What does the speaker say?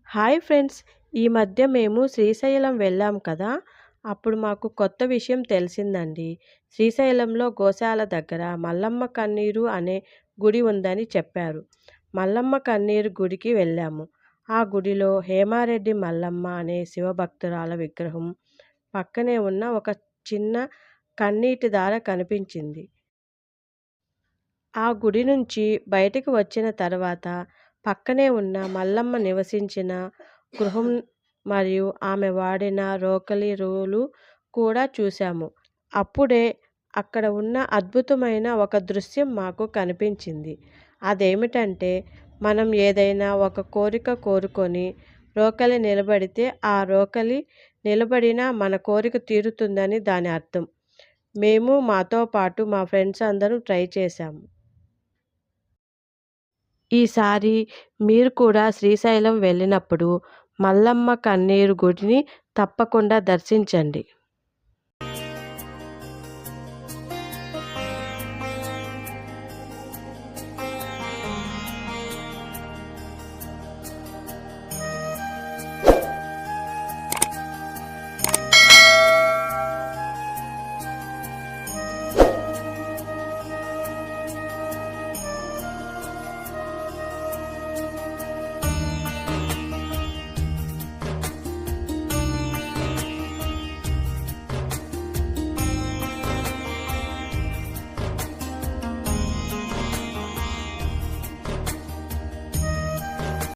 Hi friends! ఈ మధ్య మేము శ్రీశైలం వెళ్ళాం కదా! అప్పుడు మాకు కొత్త విషయం తెలిసిందండి. శ్రీశైలంలో గోశాల దగ్గర మల్లమ్మ కన్నీరు అనే గుడి ఉందని చెప్పారు. మల్లమ్మ కన్నీరు గుడికి వెళ్ళాము. ఆ గుడిలో హేమారెడ్డి మల్లమ్మ అనే శివభక్తురాల విగ్రహం పక్కనే ఉన్న ఒక చిన్న కన్నీటి దార కనిపించింది. ఆ గుడి నుంచి బయటికి వచ్చిన తర్వాత పక్కనే ఉన్న మల్లమ్మ నివసించిన గృహం మరియు ఆమె వాడిన రోకలి కూడా చూశాము. అప్పుడే అక్కడ ఉన్న అద్భుతమైన ఒక దృశ్యం మాకు కనిపించింది. అదేమిటంటే మనం ఏదైనా ఒక కోరిక కోరుకొని రోకలి నిలబడితే ఆ రోకలి నిలబడినా మన కోరిక తీరుతుందని దాని అర్థం. మేము మాతో పాటు మా ఫ్రెండ్స్ అందరం ట్రై చేశాము. ఈసారి మీరు కూడా శ్రీశైలం వెళ్ళినప్పుడు మల్లమ్మ కన్నీరు గుడిని తప్పకుండా దర్శించండి.